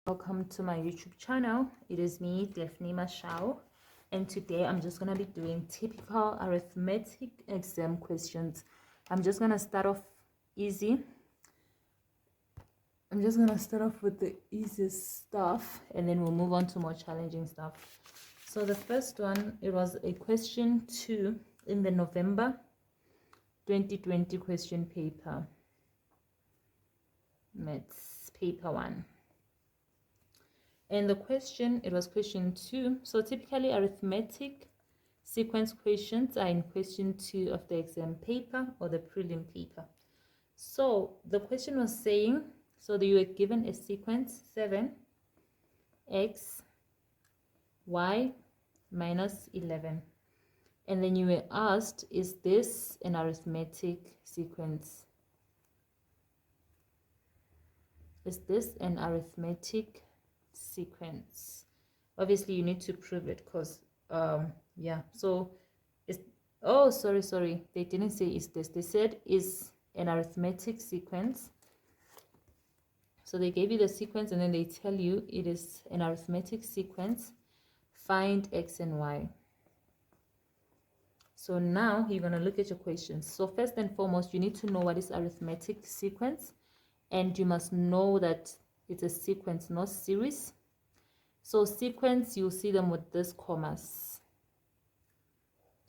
Welcome to my YouTube channel. It is me, Daphne Mashao, and today I'm just going to be doing typical arithmetic exam questions. I'm just going to start off easy. I'm just going to start off with the easiest stuff, and then we'll move on to more challenging stuff. So the first one, it was a question 2 in the November 2020 question paper. Maths paper 1. And the question, it was question 2. So typically arithmetic sequence questions are in question 2 of the exam paper or the prelim paper. So the question was saying, so that you were given a sequence 7, x, y, minus 11. And then you were asked, is this an arithmetic sequence? Is this an arithmetic sequence? Obviously you need to prove it because yeah, so it's, oh sorry, they didn't say is this, they said is an arithmetic sequence. So they gave you the sequence and then they tell you it is an arithmetic sequence, find x and y. So now you're going to look at your questions. So first and foremost, you need to know what is arithmetic sequence, and you must know that it's a sequence, not series. So sequence, you'll see them with this commas.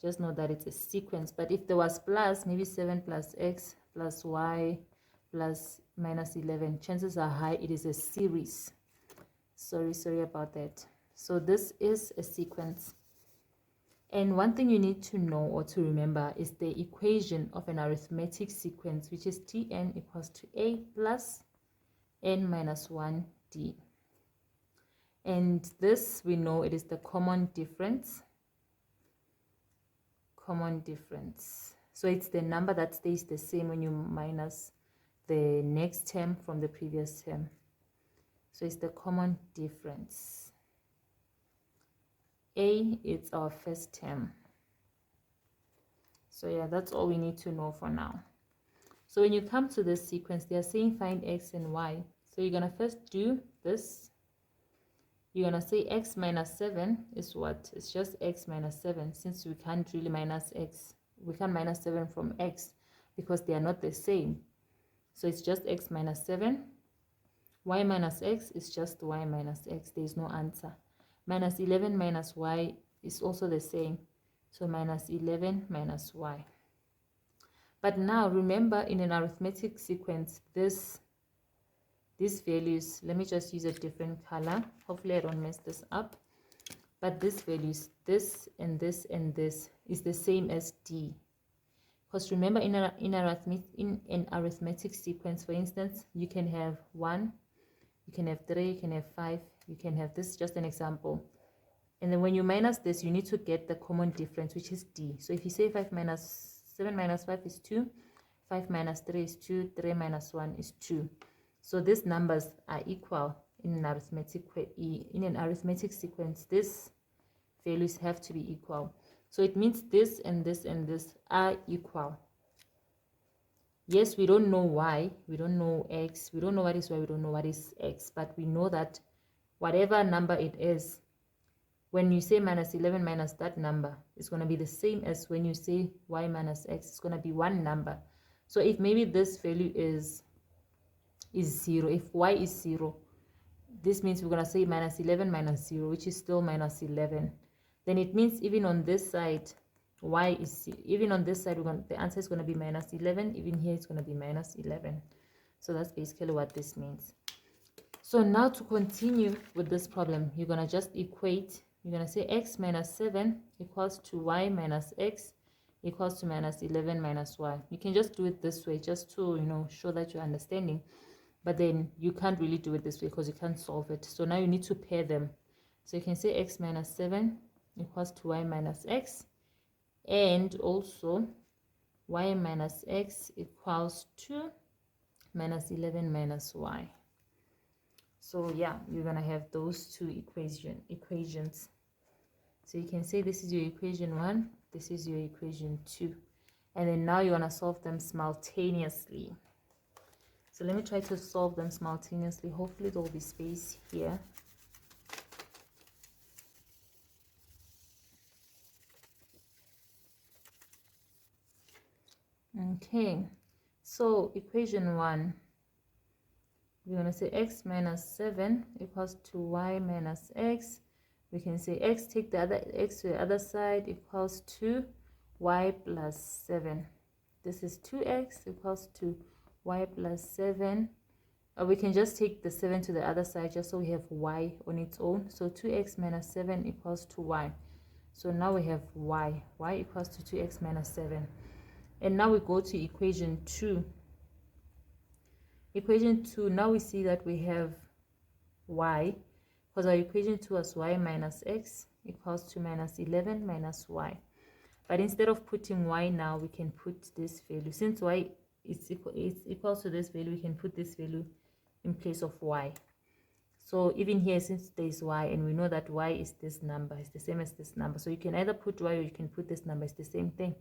Just know that it's a sequence. But if there was plus, maybe 7 plus x plus y plus minus 11, chances are high it is a series. Sorry about that. So this is a sequence. And one thing you need to know or to remember is the equation of an arithmetic sequence, which is Tn equals to a plus n minus 1d. And this, we know it is the common difference. Common difference. So it's the number that stays the same when you minus the next term from the previous term. So it's the common difference. A is our first term. So yeah, that's all we need to know for now. So when you come to this sequence, they are saying find x and y. So you're going to first do this. You're going to say x minus 7 is what? It's just x minus 7, since we can't really minus x. We can't minus 7 from x because they are not the same. So it's just x minus 7. Y minus x is just y minus x. There is no answer. Minus 11 minus y is also the same. So minus 11 minus y. But now remember, in an arithmetic sequence, these values, let me just use a different color. Hopefully I don't mess this up. But these values, this and this and this, is the same as d. Because remember, in an arithmetic sequence, for instance, you can have 1, you can have 3, you can have 5, you can have this, just an example. And then when you minus this, you need to get the common difference, which is d. So if you say 7 minus 5 is 2, 5 minus 3 is 2, 3 minus 1 is 2. So these numbers are equal in an arithmetic sequence. These values have to be equal. So it means this and this and this are equal. Yes, we don't know y, we don't know x, we don't know what is y, we don't know what is x, but we know that whatever number it is, when you say minus 11 minus that number, it's going to be the same as when you say y minus x. It's going to be one number. So if maybe this value is 0, if y is 0, this means we're going to say minus 11 minus 0, which is still minus 11. Then it means even on this side, y is, even on this side, the answer is going to be minus 11. Even here, it's going to be minus 11. So that's basically what this means. So now to continue with this problem, you're going to just equate. You're going to say x minus 7 equals to y minus x equals to minus 11 minus y. You can just do it this way, just to, show that you're understanding. but then you can't really do it this way because you can't solve it. So now you need to pair them. So you can say x minus 7 equals to y minus x, and also y minus x equals to minus 11 minus y. So yeah, you're gonna have those two equations. So you can say this is your equation 1, this is your equation 2, and then now you want to solve them simultaneously. So let me try to solve them simultaneously. Hopefully there will be space here. Okay, so equation 1, we're going to say x minus 7 equals to y minus x. We can say x, take the other x to the other side, equals to y plus 7. This is 2x equals to y plus 7. We can just take the 7 to the other side just so we have y on its own. So 2x minus 7 equals to y. So now we have y equals to 2x minus 7. And now we go to equation 2. Equation 2, now we see that we have y, because our equation 2 was y minus x equals to minus 11 minus y. But instead of putting y now, we can put this value. Since y is equal to this value, we can put this value in place of y. So even here, since there is y, and we know that y is this number, it's the same as this number. So you can either put y or you can put this number, it's the same thing,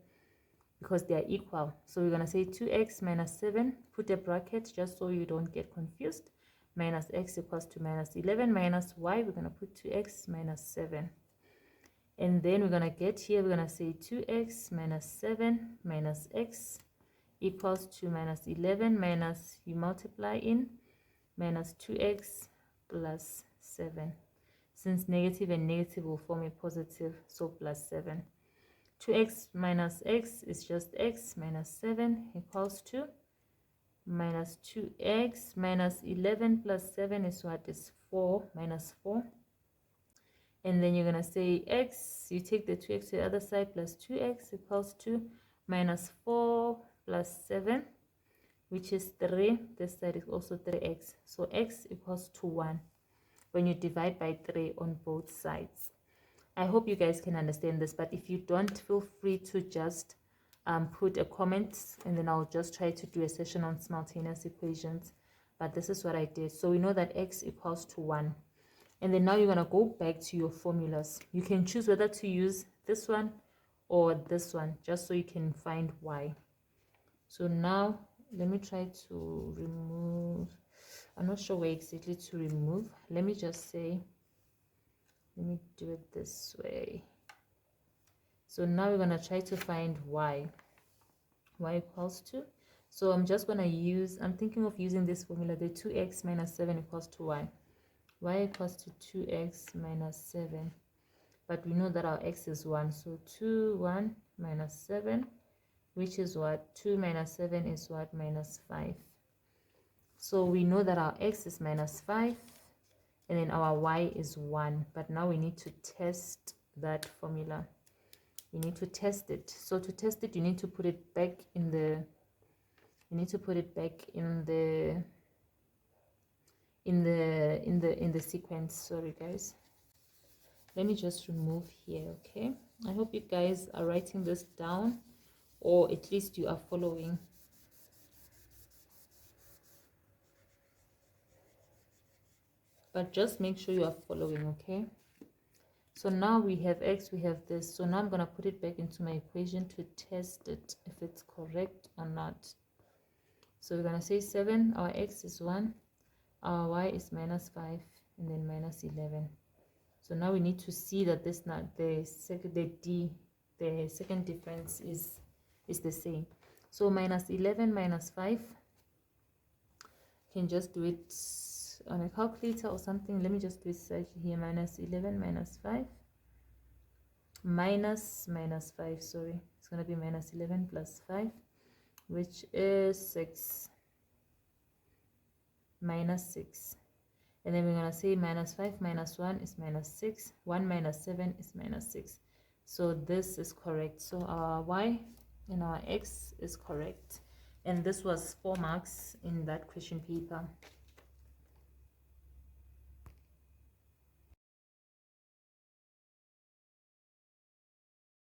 because they are equal. So we're going to say 2x minus 7, put a bracket just so you don't get confused, minus x equals to minus 11 minus y. We're going to put 2x minus 7. And then we're going to get here, we're going to say 2x minus 7 minus x equals to minus 11 minus, you multiply in, minus 2x plus 7. Since negative and negative will form a positive, so plus 7. 2x minus x is just x minus 7 equals to minus 2x minus 11 plus 7 is what? Is 4, minus 4. And then you're going to say x, you take the 2x to the other side, plus 2x equals to minus 4 plus 7, which is 3. This side is also 3x. So x equals to 1 when you divide by 3 on both sides. I hope you guys can understand this, but if you don't, feel free to just put a comment, and then I'll just try to do a session on simultaneous equations. But this is what I did. So we know that x equals to 1. And then now you're going to go back to your formulas. You can choose whether to use this one or this one, just so you can find y. So now let me try to remove. I'm not sure where exactly to remove. Let me just say, let me do it this way. So now we're going to try to find y equals to. So I'm just going to use, I'm thinking of using this formula, the 2x minus 7 equals to y. Y equals to 2x minus 7. But we know that our x is 1. So 2, 1 minus 7, which is what? 2 minus 7 is what? Minus 5. So we know that our x is minus 5. And then our y is 1. But now we need to test that formula. You need to test it. So to test it, you need to put it back in the, in the sequence. Sorry guys, let me just remove here. Okay, I hope you guys are writing this down, or at least you are following. But just make sure you are following. Okay, so now we have x, we have this. So now I'm gonna put it back into my equation to test it if it's correct or not. So we're gonna say 7, our x is 1, our y is minus 5, and then minus 11. So now we need to see that this, not the second difference is the same. So minus 11 minus 5, can just do it on a calculator or something. Let me just do it here. Minus 11 minus 5 minus 5, sorry, it's going to be minus 11 plus 5, which is 6, minus 6. And then we're going to say minus 5 minus 1 is minus 6. 1 minus 7 is minus 6. So this is correct. So our y and our x is correct. and this was 4 marks in that question paper.